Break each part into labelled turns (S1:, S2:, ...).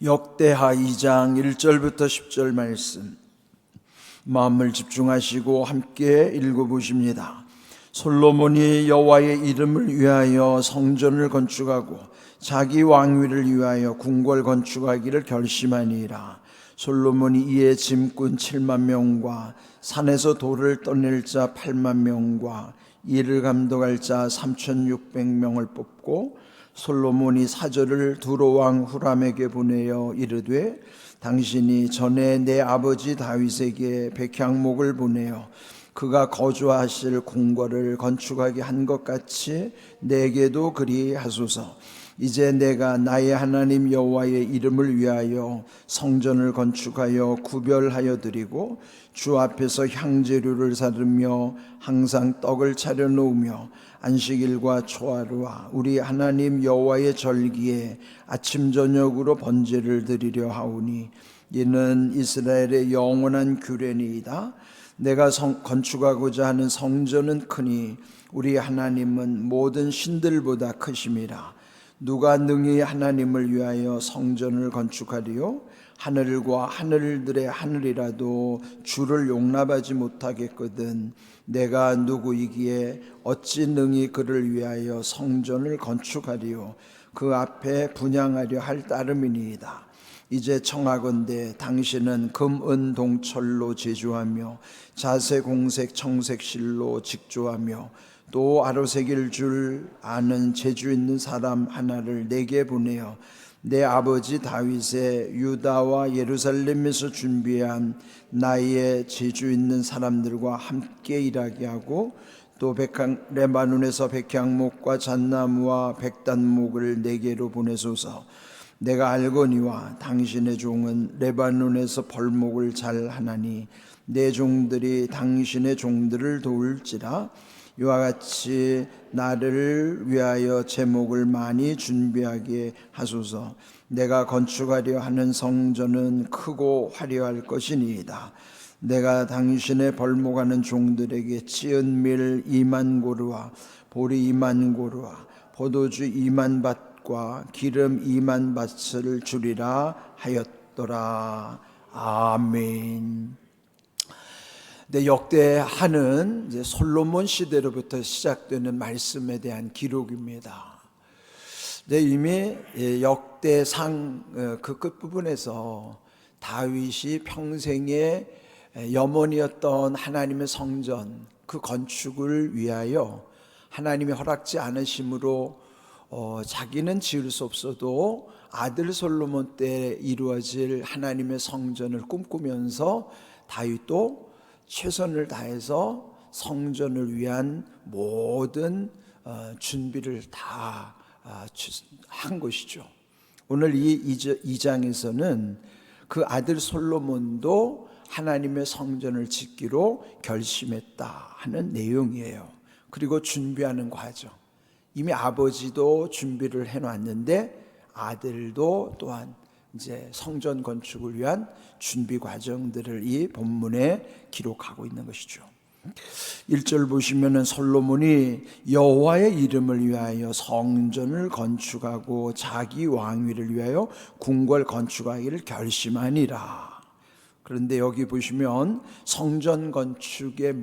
S1: 역대하 2장 1절부터 10절 말씀, 마음을 집중하시고 함께 읽어보십니다. 솔로몬이 여호와의 이름을 위하여 성전을 건축하고 자기 왕위를 위하여 궁궐 건축하기를 결심하니라. 솔로몬이 이에 짐꾼 7만 명과 산에서 돌을 떠낼 자 8만 명과 이를 감독할 자 3,600명을 뽑고 솔로몬이 사절을 두로왕 후람에게 보내어 이르되, 당신이 전에 내 아버지 다윗에게 백향목을 보내어 그가 거주하실 궁궐을 건축하게 한 것 같이 내게도 그리 하소서. 이제 내가 나의 하나님 여호와의 이름을 위하여 성전을 건축하여 구별하여 드리고 주 앞에서 향재료를 사르며 항상 떡을 차려 놓으며 안식일과 초하루와 우리 하나님 여호와의 절기에 아침 저녁으로 번제를 드리려 하오니 이는 이스라엘의 영원한 규례니이다. 내가 건축하고자 하는 성전은 크니 우리 하나님은 모든 신들보다 크심이라. 누가 능히 하나님을 위하여 성전을 건축하리요? 하늘과 하늘들의 하늘이라도 주를 용납하지 못하겠거든. 내가 누구이기에 어찌 능히 그를 위하여 성전을 건축하리요? 그 앞에 분향하려 할 따름이니이다. 이제 청하건대 당신은 금, 은, 동철로 제조하며 자색, 공색, 청색 실로 직조하며 또 아로새길 줄 아는 재주 있는 사람 하나를 내게 보내어 내 아버지 다윗의 유다와 예루살렘에서 준비한 나의 재주 있는 사람들과 함께 일하게 하고 또 레바논에서 백향목과 잣나무와 백단목을 내게로 보내소서. 내가 알거니와 당신의 종은 레바논에서 벌목을 잘 하나니 내 종들이 당신의 종들을 도울지라. 이와 같이 나를 위하여 제목을 많이 준비하게 하소서. 내가 건축하려 하는 성전은 크고 화려할 것이니이다. 내가 당신의 벌목하는 종들에게 찌은 밀 2만 고루와 보리 2만 고루와 포도주 2만 밭과 기름 2만 밭을 주리라 하였더라. 아멘. 역대하는 이제 솔로몬 시대로부터 시작되는 말씀에 대한 기록입니다. 이미 역대상 그 끝부분에서 다윗이 평생의 염원이었던 하나님의 성전 그 건축을 위하여 하나님이 허락지 않으심으로 자기는 지을 수 없어도 아들 솔로몬 때 이루어질 하나님의 성전을 꿈꾸면서 다윗도 최선을 다해서 성전을 위한 모든 준비를 다 한 것이죠. 오늘 이 2장에서는 그 아들 솔로몬도 하나님의 성전을 짓기로 결심했다 하는 내용이에요. 그리고 준비하는 과정, 이미 아버지도 준비를 해놨는데 아들도 또한 이제 성전 건축을 위한 준비 과정들을 이 본문에 기록하고 있는 것이죠. 1절 보시면은 솔로몬이 여호와의 이름을 위하여 성전을 건축하고 자기 왕위를 위하여 궁궐 건축하기를 결심하니라. 그런데 여기 보시면 성전 건축의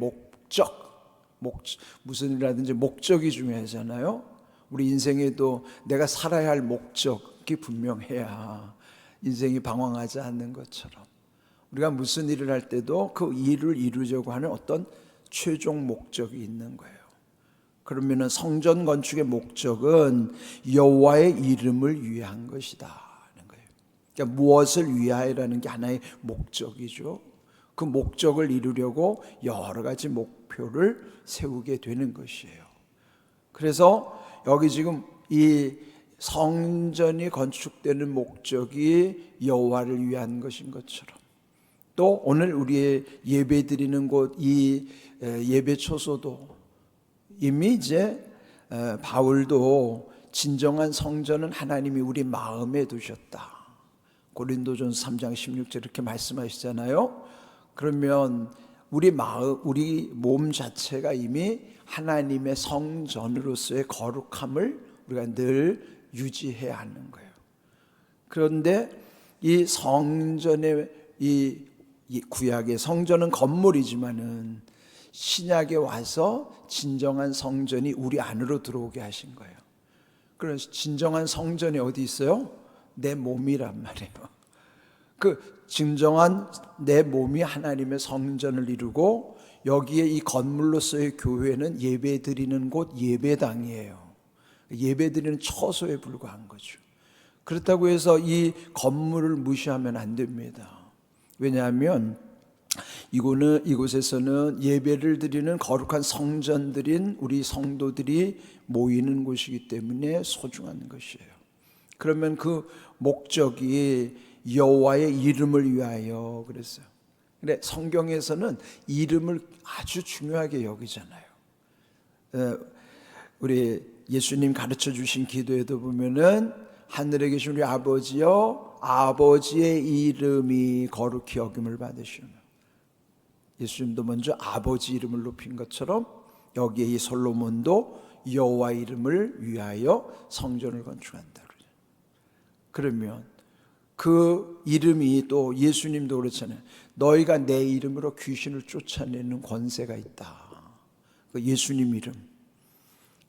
S1: 무슨 일이라든지 목적이 중요하잖아요. 우리 인생에도 내가 살아야 할 목적이 분명해야 인생이 방황하지 않는 것처럼 우리가 무슨 일을 할 때도 그 일을 이루려고 하는 어떤 최종 목적이 있는 거예요. 그러면은 성전 건축의 목적은 여호와의 이름을 위한 것이다 하는 거예요. 그러니까 무엇을 위하여라는 게 하나의 목적이죠. 그 목적을 이루려고 여러 가지 목표를 세우게 되는 것이에요. 그래서 여기 지금 이 성전이 건축되는 목적이 여호와를 위한 것인 것처럼, 또 오늘 우리의 예배 드리는 곳 이 예배 초소도 이미 이제 바울도 진정한 성전은 하나님이 우리 마음에 두셨다, 고린도전서 3장 16절 이렇게 말씀하시잖아요. 그러면 우리 마음, 우리 몸 자체가 이미 하나님의 성전으로서의 거룩함을 우리가 늘 유지해야 하는 거예요. 그런데 이 성전의 이 구약의 성전은 건물이지만은 신약에 와서 진정한 성전이 우리 안으로 들어오게 하신 거예요. 그래서 진정한 성전이 어디 있어요? 내 몸이란 말이에요. 그 진정한 내 몸이 하나님의 성전을 이루고 여기에 이 건물로서의 교회는 예배드리는 곳 예배당이에요. 예배드리는 처소에 불과한 거죠. 그렇다고 해서 이 건물을 무시하면 안 됩니다. 왜냐하면 이곳에서는 예배를 드리는 거룩한 성전들인 우리 성도들이 모이는 곳이기 때문에 소중한 것이에요. 그러면 그 목적이 여호와의 이름을 위하여 그랬어요. 근데 성경에서는 이름을 아주 중요하게 여기잖아요. 우리 예수님 가르쳐 주신 기도에도 보면은 하늘에 계신 우리 아버지여 아버지의 이름이 거룩히 여김을 받으시며, 예수님도 먼저 아버지 이름을 높인 것처럼 여기에 이 솔로몬도 여호와 이름을 위하여 성전을 건축한다. 그러면 그 이름이 또 예수님도 그렇잖아요. 너희가 내 이름으로 귀신을 쫓아내는 권세가 있다. 그 예수님 이름.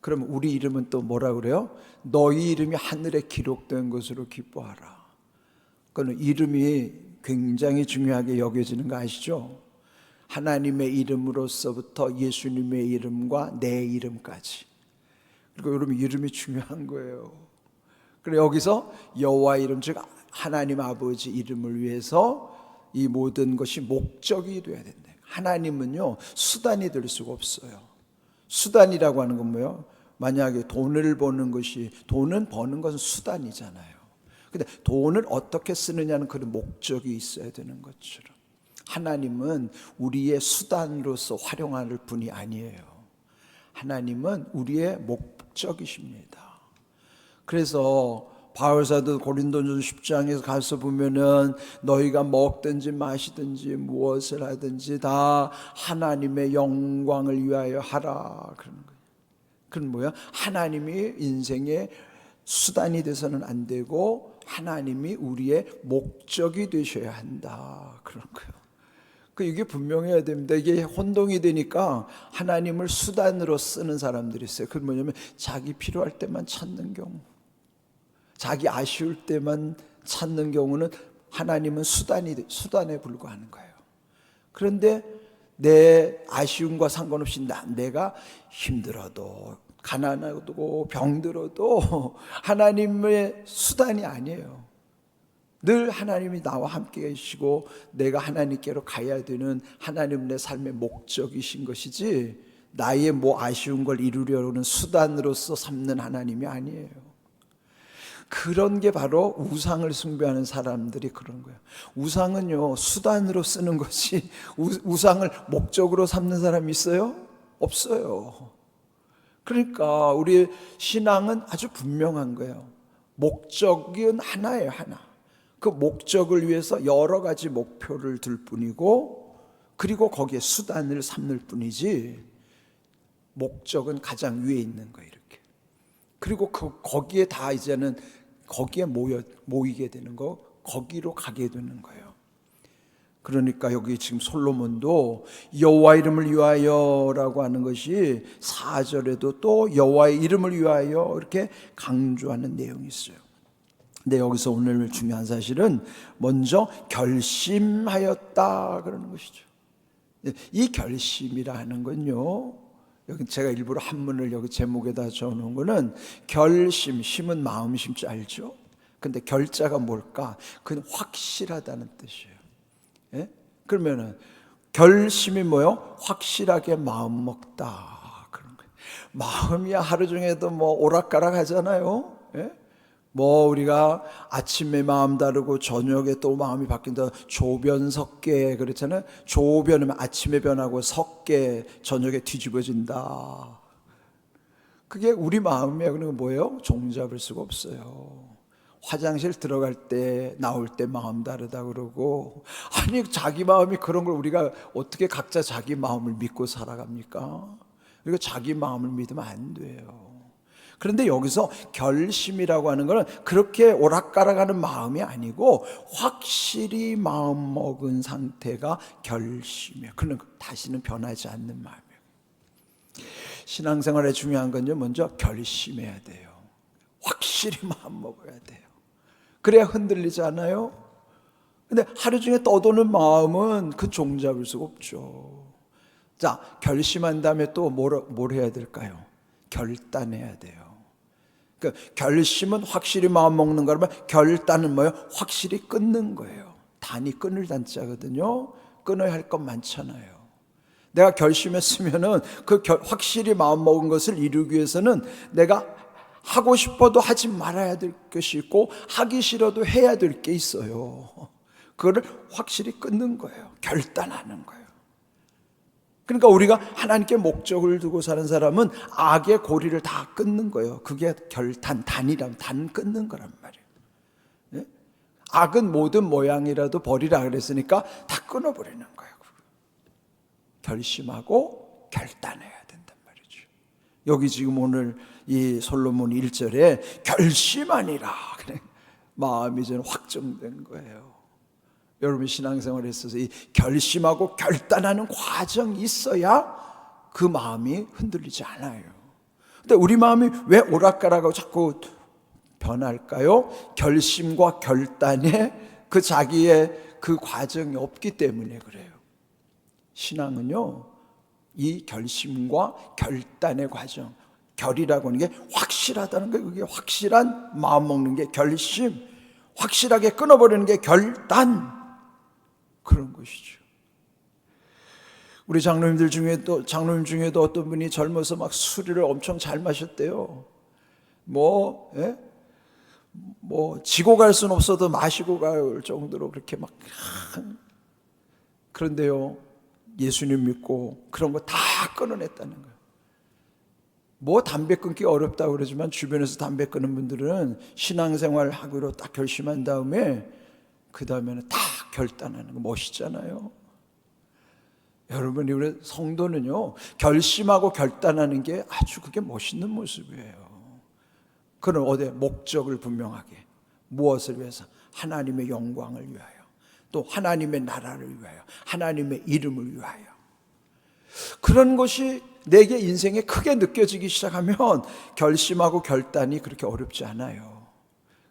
S1: 그럼 우리 이름은 또 뭐라 그래요? 너희 이름이 하늘에 기록된 것으로 기뻐하라. 그는 이름이 굉장히 중요하게 여겨지는 거 아시죠? 하나님의 이름으로서부터 예수님의 이름과 내 이름까지. 그리고 여러분 이름이 중요한 거예요. 그래 여기서 여호와 이름 즉 하나님 아버지 이름을 위해서 이 모든 것이 목적이 돼야 된다. 하나님은요 수단이 될 수가 없어요. 수단이라고 하는 건 뭐예요? 만약에 돈을 버는 것은 수단이잖아요. 근데 돈을 어떻게 쓰느냐는 그런 목적이 있어야 되는 것처럼 하나님은 우리의 수단으로서 활용할 분이 아니에요. 하나님은 우리의 목적이십니다. 그래서 바울사도 고린도전서 10장에서 가서 보면은 너희가 먹든지 마시든지 무엇을 하든지 다 하나님의 영광을 위하여 하라 그러는 거예요. 그건 뭐야? 하나님이 인생의 수단이 돼서는 안 되고 하나님이 우리의 목적이 되셔야 한다 그런 거예요. 이게 분명해야 됩니다. 이게 혼동이 되니까 하나님을 수단으로 쓰는 사람들이 있어요. 그건 뭐냐면 자기 필요할 때만 찾는 경우, 자기 아쉬울 때만 찾는 경우는 하나님은 수단에 불과하는 거예요. 그런데 내 아쉬움과 상관없이 내가 힘들어도 가난하고 병들어도 하나님의 수단이 아니에요. 늘 하나님이 나와 함께 계시고 내가 하나님께로 가야 되는 하나님 내 삶의 목적이신 것이지 나의 아쉬운 걸 이루려는 수단으로서 삼는 하나님이 아니에요. 그런 게 바로 우상을 숭배하는 사람들이 그런 거예요. 우상은요 수단으로 쓰는 것이 우상을 목적으로 삼는 사람이 있어요? 없어요. 그러니까 우리 신앙은 아주 분명한 거예요. 목적은 하나예요, 하나. 그 목적을 위해서 여러 가지 목표를 둘 뿐이고 그리고 거기에 수단을 삼을 뿐이지 목적은 가장 위에 있는 거예요. 이렇게. 그리고 거기에 다 이제는 거기에 모이게 되는 거, 거기로 가게 되는 거예요. 그러니까 여기 지금 솔로몬도 여호와 이름을 위하여라고 하는 것이 4절에도 또 여호와의 이름을 위하여 이렇게 강조하는 내용이 있어요. 근데 여기서 오늘 중요한 사실은 먼저 결심하였다 그러는 것이죠. 이 결심이라는 건요, 여기 제가 일부러 한문을 여기 제목에다 적어놓은 거는 결심, 심은 마음 심지 알죠? 근데 결자가 뭘까? 그건 확실하다는 뜻이에요. 예? 그러면은 결심이 뭐요? 확실하게 마음 먹다 그런 거예요. 마음이야 하루 중에도 오락가락 하잖아요. 예? 우리가 아침에 마음 다르고 저녁에 또 마음이 바뀐다. 조변석계 그렇잖아요. 조변이면 아침에 변하고 석계 저녁에 뒤집어진다. 그게 우리 마음이에요. 그러면 뭐예요? 종잡을 수가 없어요. 화장실 들어갈 때 나올 때 마음 다르다 그러고, 아니 자기 마음이 그런 걸 우리가 어떻게 각자 자기 마음을 믿고 살아갑니까? 그리고 자기 마음을 믿으면 안 돼요. 그런데 여기서 결심이라고 하는 것은 그렇게 오락가락하는 마음이 아니고 확실히 마음먹은 상태가 결심이에요. 그는 다시는 변하지 않는 마음이에요. 신앙생활에 중요한 건요, 먼저 결심해야 돼요. 확실히 마음먹어야 돼요. 그래야 흔들리지 않아요. 근데 하루 중에 떠도는 마음은 그 종잡을 수가 없죠. 자, 결심한 다음에 또 뭘 해야 될까요? 결단해야 돼요. 그러니까 결심은 확실히 마음 먹는 거라면 결단은 뭐예요? 확실히 끊는 거예요. 단이 끊을 단자거든요. 끊어야 할 것 많잖아요. 내가 결심했으면은 확실히 마음 먹은 것을 이루기 위해서는 내가 하고 싶어도 하지 말아야 될 것이 있고 하기 싫어도 해야 될 게 있어요. 그거를 확실히 끊는 거예요. 결단하는 거예요. 그러니까 우리가 하나님께 목적을 두고 사는 사람은 악의 고리를 다 끊는 거예요. 그게 단이라면 단 끊는 거란 말이에요. 예? 악은 모든 모양이라도 버리라 그랬으니까 다 끊어버리는 거예요. 결심하고 결단해야 된단 말이죠. 여기 지금 오늘 이 솔로몬 1절에 결심하니라, 그래. 마음이 이제 확정된 거예요. 여러분 신앙생활에 있어서 이 결심하고 결단하는 과정이 있어야 그 마음이 흔들리지 않아요. 근데 우리 마음이 왜 오락가락하고 자꾸 변할까요? 결심과 결단에 그 자기의 그 과정이 없기 때문에 그래요. 신앙은요, 이 결심과 결단의 과정, 결이라고 하는 게 확실하다는 거예요. 그게 확실한 마음 먹는 게 결심, 확실하게 끊어버리는 게 결단, 그런 것이죠. 우리 장로님 중에도 어떤 분이 젊어서 막 술을 엄청 잘 마셨대요. 지고 갈 수는 없어도 마시고 갈 정도로 그렇게 막. 그런데요, 예수님 믿고 그런 거 다 끊어냈다는 거예요. 담배 끊기 어렵다고 그러지만 주변에서 담배 끊는 분들은 신앙생활 하기로 딱 결심한 다음에 그 다음에는 다 결단하는 거 멋있잖아요. 여러분, 우리 성도는요, 결심하고 결단하는 게 아주 그게 멋있는 모습이에요. 그런 목적을 분명하게, 무엇을 위해서? 하나님의 영광을 위하여, 또 하나님의 나라를 위하여, 하나님의 이름을 위하여. 그런 것이 내게 인생에 크게 느껴지기 시작하면 결심하고 결단이 그렇게 어렵지 않아요.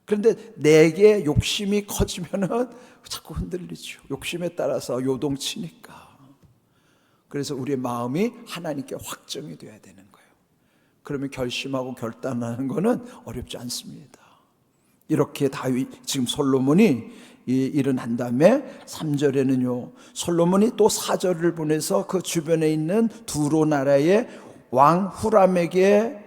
S1: 그런데 내게 욕심이 커지면은 자꾸 흔들리죠. 욕심에 따라서 요동치니까. 그래서 우리의 마음이 하나님께 확정이 돼야 되는 거예요. 그러면 결심하고 결단하는 거는 어렵지 않습니다. 이렇게 지금 솔로몬이 일은 한 다음에 3절에는요, 솔로몬이 또 사절을 보내서 그 주변에 있는 두로 나라의 왕 후람에게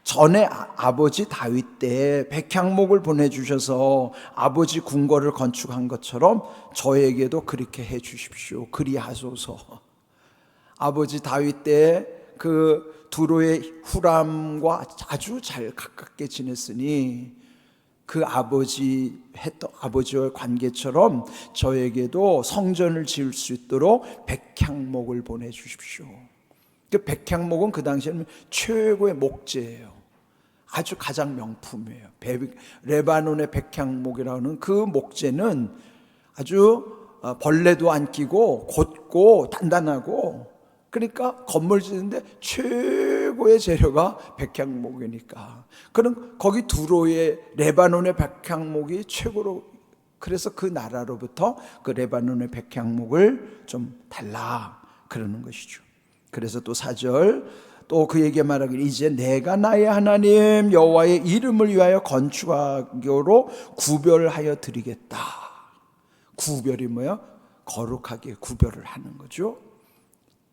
S1: 전에 아버지 다윗 때 백향목을 보내주셔서 아버지 궁궐을 건축한 것처럼 저에게도 그렇게 해 주십시오. 그리하소서. 아버지 다윗 때 그 두로의 후람과 아주 잘 가깝게 지냈으니 그 아버지와 관계처럼 저에게도 성전을 지을 수 있도록 백향목을 보내주십시오. 그 백향목은 그 당시에는 최고의 목재예요. 아주 가장 명품이에요. 레바논의 백향목이라는 그 목재는 아주 벌레도 안 끼고 곧고 단단하고, 그러니까 건물 짓는데 최고의 재료가 백향목이니까. 그럼 거기 두로의 레바논의 백향목이 최고로, 그래서 그 나라로부터 그 레바논의 백향목을 좀 달라 그러는 것이죠. 그래서 또 4절 또 그에게 말하기를 이제 내가 나의 하나님 여호와의 이름을 위하여 건축하기로 구별하여 드리겠다. 구별이 뭐예요? 거룩하게 구별을 하는 거죠.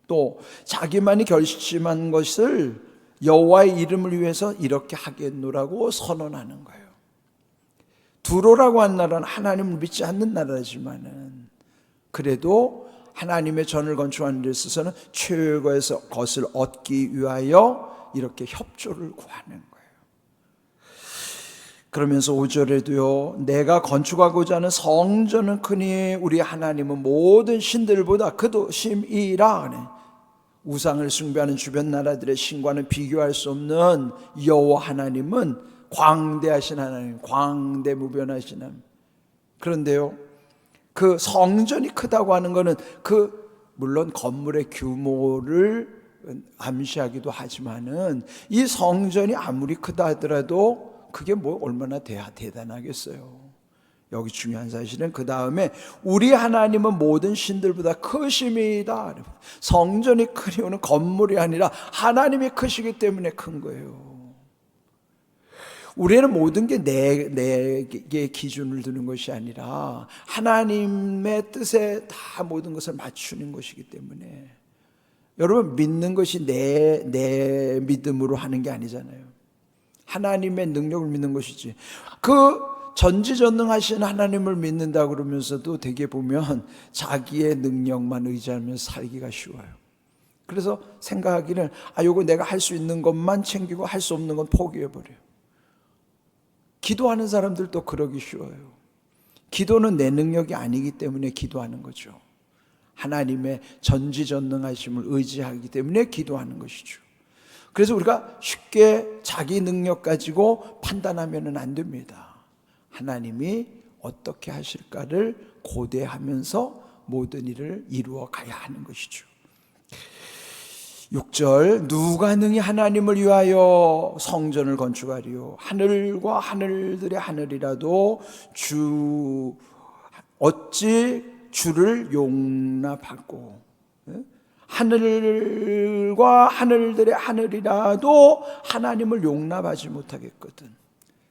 S1: 또 자기만이 결심한 것을 여호와의 이름을 위해서 이렇게 하겠노라고 선언하는 거예요. 두로라고 한 나라는 하나님을 믿지 않는 나라지만은 그래도 하나님의 전을 건축하는 데 있어서는 최고의 것을 얻기 위하여 이렇게 협조를 구하는 거예요. 그러면서 5절에도요, 내가 건축하고자 하는 성전은 크니 우리 하나님은 모든 신들보다 그도 심이라. 우상을 숭배하는 주변 나라들의 신과는 비교할 수 없는 여호와 하나님은 광대하신 하나님, 광대무변하신 하나님. 그런데요, 그 성전이 크다고 하는 것은 물론 건물의 규모를 암시하기도 하지만은 이 성전이 아무리 크다 하더라도 그게 뭐 얼마나 대단하겠어요. 여기 중요한 사실은 그 다음에 우리 하나님은 모든 신들보다 크심이다. 성전이 큰 이유는 건물이 아니라 하나님이 크시기 때문에 큰 거예요. 우리는 모든 게 내게 기준을 두는 것이 아니라 하나님의 뜻에 다 모든 것을 맞추는 것이기 때문에, 여러분, 믿는 것이 내 믿음으로 하는 게 아니잖아요. 하나님의 능력을 믿는 것이지. 그 전지전능하신 하나님을 믿는다 그러면서도 되게 보면 자기의 능력만 의지하면서 살기가 쉬워요. 그래서 생각하기를 요거 내가 할 수 있는 것만 챙기고 할 수 없는 건 포기해버려요. 기도하는 사람들도 그러기 쉬워요. 기도는 내 능력이 아니기 때문에 기도하는 거죠. 하나님의 전지전능하심을 의지하기 때문에 기도하는 것이죠. 그래서 우리가 쉽게 자기 능력 가지고 판단하면 안 됩니다. 하나님이 어떻게 하실까를 고대하면서 모든 일을 이루어 가야 하는 것이죠. 6절, 누가 능히 하나님을 위하여 성전을 건축하리요? 하늘과 하늘들의 하늘이라도 어찌 주를 용납하고, 하늘과 하늘들의 하늘이라도 하나님을 용납하지 못하겠거든.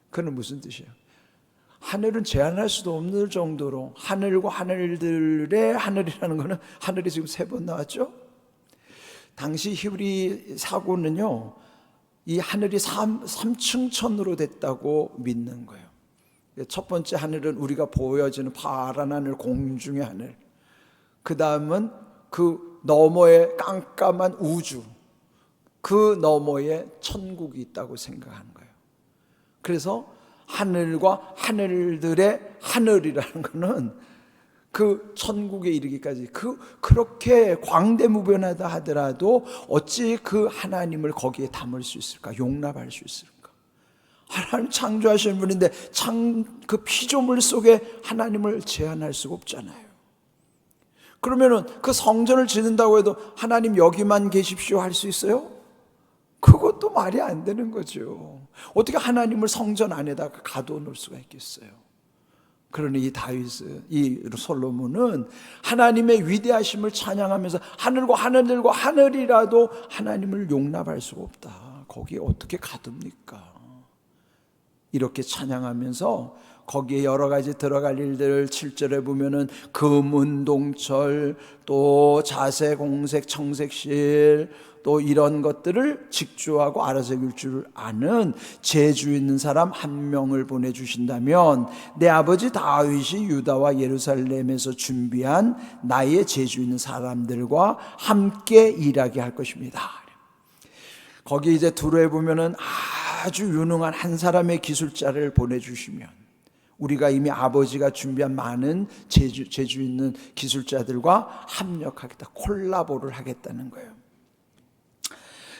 S1: 그건 무슨 뜻이에요? 하늘은 제한할 수도 없는 정도로, 하늘과 하늘들의 하늘이라는 것은 하늘이 지금 3번 나왔죠? 당시 히브리 사고는요, 이 하늘이 3층 천으로 됐다고 믿는 거예요. 첫 번째 하늘은 우리가 보여지는 파란 하늘, 공중의 하늘. 그 다음은 그 너머에 깜깜한 우주, 그 너머에 천국이 있다고 생각하는 거예요. 그래서 하늘과 하늘들의 하늘이라는 것은 그 천국에 이르기까지 그렇게 광대무변하다 하더라도 어찌 그 하나님을 거기에 담을 수 있을까? 용납할 수 있을까? 하나님 창조하신 분인데 그 피조물 속에 하나님을 제한할 수가 없잖아요. 그러면은 그 성전을 짓는다고 해도 하나님 여기만 계십시오 할 수 있어요? 그것도 말이 안 되는 거죠. 어떻게 하나님을 성전 안에다가 가둬놓을 수가 있겠어요? 그러니 이 솔로몬은 하나님의 위대하심을 찬양하면서 하늘과 하늘들과 하늘이라도 하나님을 용납할 수가 없다. 거기에 어떻게 가둡니까? 이렇게 찬양하면서 거기에 여러 가지 들어갈 일들을 7절에 보면은 금은동철, 또 자색, 공색, 청색실, 또 이런 것들을 직주하고 알아서길 줄 아는 재주 있는 사람 한 명을 보내주신다면 내 아버지 다윗이 유다와 예루살렘에서 준비한 나의 재주 있는 사람들과 함께 일하게 할 것입니다. 거기 이제 두로에 보면은 아주 유능한 한 사람의 기술자를 보내주시면 우리가 이미 아버지가 준비한 많은 재주 있는 기술자들과 합력하겠다, 콜라보를 하겠다는 거예요.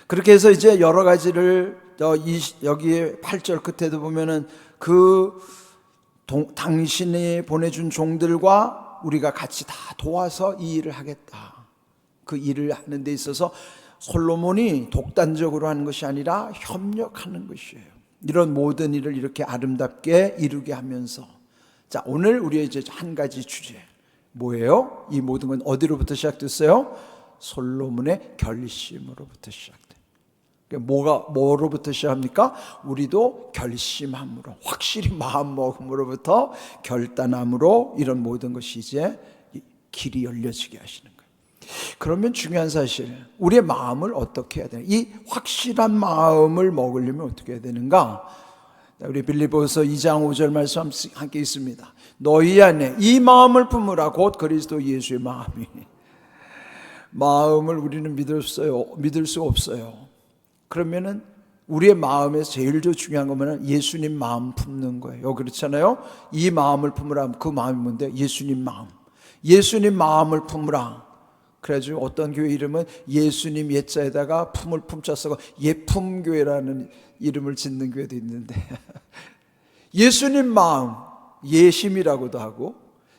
S1: 그렇게 해서 이제 여러 가지를 여기 8절 끝에도 보면은 당신이 보내준 종들과 우리가 같이 다 도와서 이 일을 하겠다. 그 일을 하는 데 있어서 솔로몬이 독단적으로 하는 것이 아니라 협력하는 것이에요. 이런 모든 일을 이렇게 아름답게 이루게 하면서, 자, 오늘 우리의 이제 한 가지 주제 뭐예요? 이 모든 건 어디로부터 시작됐어요? 솔로몬의 결심으로부터 시작돼요. 뭐로부터 시작합니까? 우리도 결심함으로, 확실히 마음먹음으로부터 결단함으로 이런 모든 것이 이제 길이 열려지게 하시는 거예요. 그러면 중요한 사실, 우리의 마음을 어떻게 해야 되나? 이 확실한 마음을 먹으려면 어떻게 해야 되는가? 우리 빌립보서 2장 5절 말씀 함께 있습니다. 너희 안에 이 마음을 품으라. 곧 그리스도 예수의 마음이. 마음을 우리는 믿을 수가 없어요. 그러면은 우리의 마음에서 제일 중요한 거는 예수님 마음 품는 거예요. 그렇잖아요. 이 마음을 품으라. 그 마음이 뭔데? 예수님 마음. 예수님 마음을 품으라. 그래가지고 어떤 교회 이름은 예수님 예자에다가 품을 품자 써서 예품교회라는 이름을 짓는 교회도 있는데 예수님 마음, 예심이라고도 하고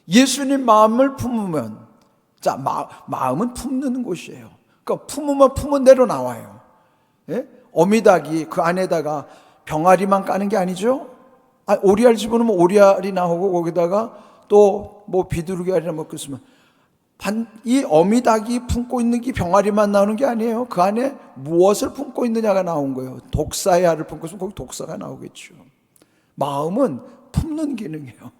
S1: 예수님 마음을 품으면 자 마음은 품는 곳이에요. 그러니까 품으면 품은 대로 나와요. 예? 어미닭이 그 안에다가 병아리만 까는 게 아니죠. 오리알 집어넣으면 오리알이 나오고 거기다가 또 뭐 비둘기 알이나 뭐 그랬으면 이 어미닭이 품고 있는 게 병아리만 나오는 게 아니에요. 그 안에 무엇을 품고 있느냐가 나온 거예요. 독사의 알을 품고 있으면 거기 독사가 나오겠죠. 마음은 품는 기능이에요.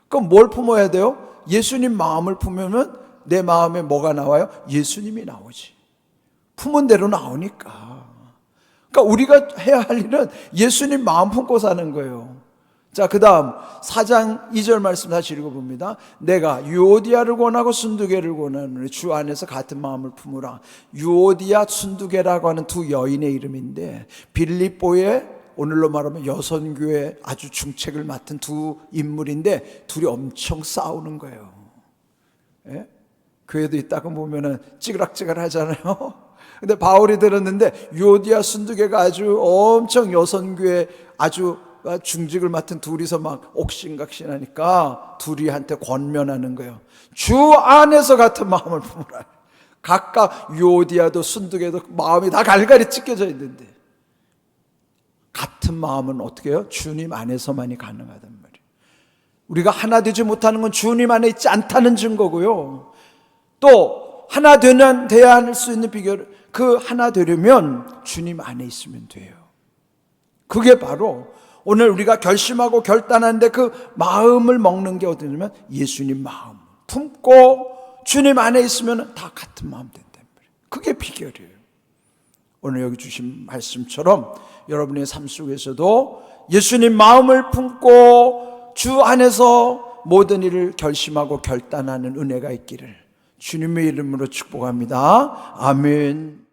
S1: 그럼 뭘 품어야 돼요? 예수님 마음을 품으면 내 마음에 뭐가 나와요? 예수님이 나오지. 품은 대로 나오니까. 그러니까 우리가 해야 할 일은 예수님 마음 품고 사는 거예요. 자, 그 다음 4장 2절 말씀 다시 읽어봅니다. 내가 유오디아를 권하고 순두개를 권하노니 주 안에서 같은 마음을 품으라. 유오디아, 순두개라고 하는 두 여인의 이름인데 빌립보의 오늘로 말하면 여선교회 아주 중책을 맡은 두 인물인데 둘이 엄청 싸우는 거예요. 예? 교회도 있다고 보면은 찌그락찌그락 하잖아요. 근데 바울이 들었는데 유오디아, 순두개가 아주 엄청 여선교회 아주 중직을 맡은 둘이서 막 옥신각신하니까 둘이한테 권면하는 거예요. 주 안에서 같은 마음을 품으라. 각각 유오디아도 순두개도 마음이 다 갈갈이 찢겨져 있는데 같은 마음은 어떻게 해요? 주님 안에서만이 가능하단 말이에요. 우리가 하나 되지 못하는 건 주님 안에 있지 않다는 증거고요. 또 하나 돼야 할 수 있는 비결, 그 하나 되려면 주님 안에 있으면 돼요. 그게 바로 오늘 우리가 결심하고 결단하는데 그 마음을 먹는 게 어디냐면 예수님 마음 품고 주님 안에 있으면 다 같은 마음 된단 말이에요. 그게 비결이에요. 오늘 여기 주신 말씀처럼 여러분의 삶 속에서도 예수님 마음을 품고 주 안에서 모든 일을 결심하고 결단하는 은혜가 있기를 주님의 이름으로 축복합니다. 아멘.